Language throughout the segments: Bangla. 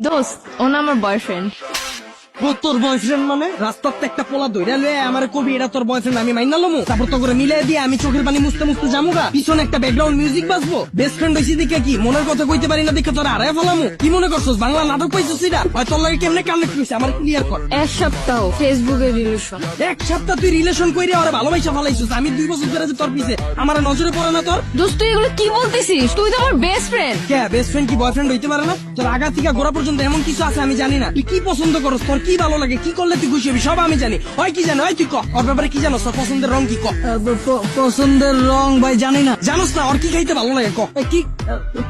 দোস্ত ও না আমার বয়ফ্রেন্ড। তোর বয়ফ্রেন্ড মানে রাস্তার একটা পোলা ধরে লয়ে আমার কবি এটা তোর বয়ফ্রেন্ড আমি মাইনা লমু তারপর তো করে মিলাই দিয়ে আমি চোখের পানি মুছতে মুছতে যামুগা পিছনে একটা ব্যাকগ্রাউন্ড মিউজিক বাজবো বেস্ট ফ্রেন্ড হইছি দেখে কি মনের কথা কইতে পারি না দেখে তোর আড়াই ফেলামু কি মনে করছস বাংলা নাটক পাইছস এটা হয় তোর লাগে কেমনে কানেক্ট হইছে আমার ক্লিয়ার কর। 1 সপ্তাহ ফেসবুকে রিলেশন। 1 সপ্তাহ তুই রিলেশন কইরে ওরে ভালোবাসা ফেলাইছস আমি 2 বছর ধরে যে তোর পিছে আমার নজরে পড়ে না তোর। দোস্ত তুই এগুলো কি বলতেছিস? তুই তো আমার বেস্ট ফ্রেন্ড। কে বেস্ট ফ্রেন্ড কি বয়ফ্রেন্ড হইতে পারে না? তোর আগা থেকে গোড়া পর্যন্ত এমন কিছু আছে আমি জানি না তুই কি পছন্দ করস তোর কি ভালো লাগে কি করলে তুই খুশি হবি সব আমি জানি হয় কি জানো হয় তুই ক ওর ব্যাপারে কি জানোস তোর পছন্দের রং কি ক। পছন্দের রং ভাই জানি না জানোস না ওর কি খাইতে ভালো লাগে ক কি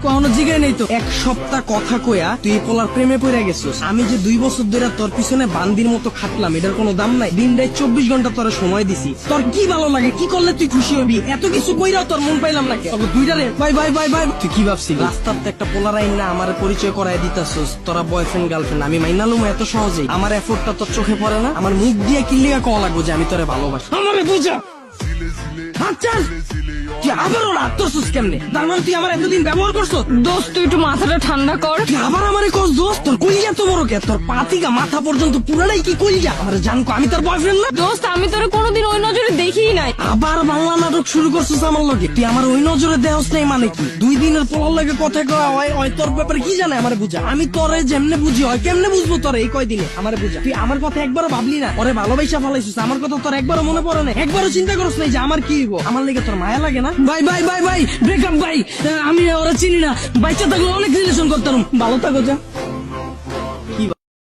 কোনো জিগাই নেই তো। 1 সপ্তাহ কথা কইয়া তুই পোলার প্রেমে পড়ে গেছিস আমি যে 2 বছর ধরে তোর পিছনে বান্দির মতো খাটলাম এটার কোনো দাম নাই দিন রাত 24 ঘন্টা তোর সময় দিছি তোর কি ভালো লাগে কি করলে তুই খুশি হবি এত কিছু কইরাও তোর মন পাইলাম না কে দুইটারে বাই বাই বাই বাই তুই কি ভাবছিস রাস্তাতে একটা পোলার আইন না আমার পরিচয় করায় দিতাছস তোরা বয়ফ্রেন্ড গার্লফ্রেন্ড আমি মাইনালুম এত সহজেই আমার এফোর্টটা তোর চোখে পড়ে না আমার মুখ দিয়ে কিল্লিয়া কওয়া লাগবো যে আমি তোরে ভালোবাসি আমারে বুঝা আচ্ছা তুই আবার ওরা আত্মসুস কেমনে তার মানে তুই আমার এতদিন ব্যবহার করছো। দোস্ত তুই একটু মাথাটা ঠান্ডা কর। তুই আবার আমারে কস দোস্ত তোর কইয়া তো বড় কে তোর পাতিকা মাথা পর্যন্ত পুরাটাই কি কইয়া আমার জানকো আমি তোর বয়ফ্রেন্ড না। দোস্ত আমি তোরে কোনোদিন ওই নজরে দেখিই নাই। আবার বাংলা নাটক শুরু করছিস আমার লগে তুই আমার ওই নজরে দেহস নাই মানে কি 2 দিনের পোলার লাগে কথা কওয়া হয় তোর ব্যাপারে কি জানে আমারে বুঝা আমি তোরে যেমনে বুঝি হয় কেমনে বুঝবো তোরে এই কয়দিনে আমারে বুঝা তুই আমার কথা একবারও ভাবলি না ওরে ভালোবাসা ফেলাইছিস আমার কথা তোর একবারও মনে পড়ে না একবারও চিন্তা করছ নাই যে আমার কি হইব আমার লেগে তোর মায়া লাগে না। ভাই ভাই ভাই ভাই ব্রেকআপ ভাই আমি ওরা চিনি না বাচ্চা থাকলে অনেক রিলেশন করতাম ভালো থাকো যা।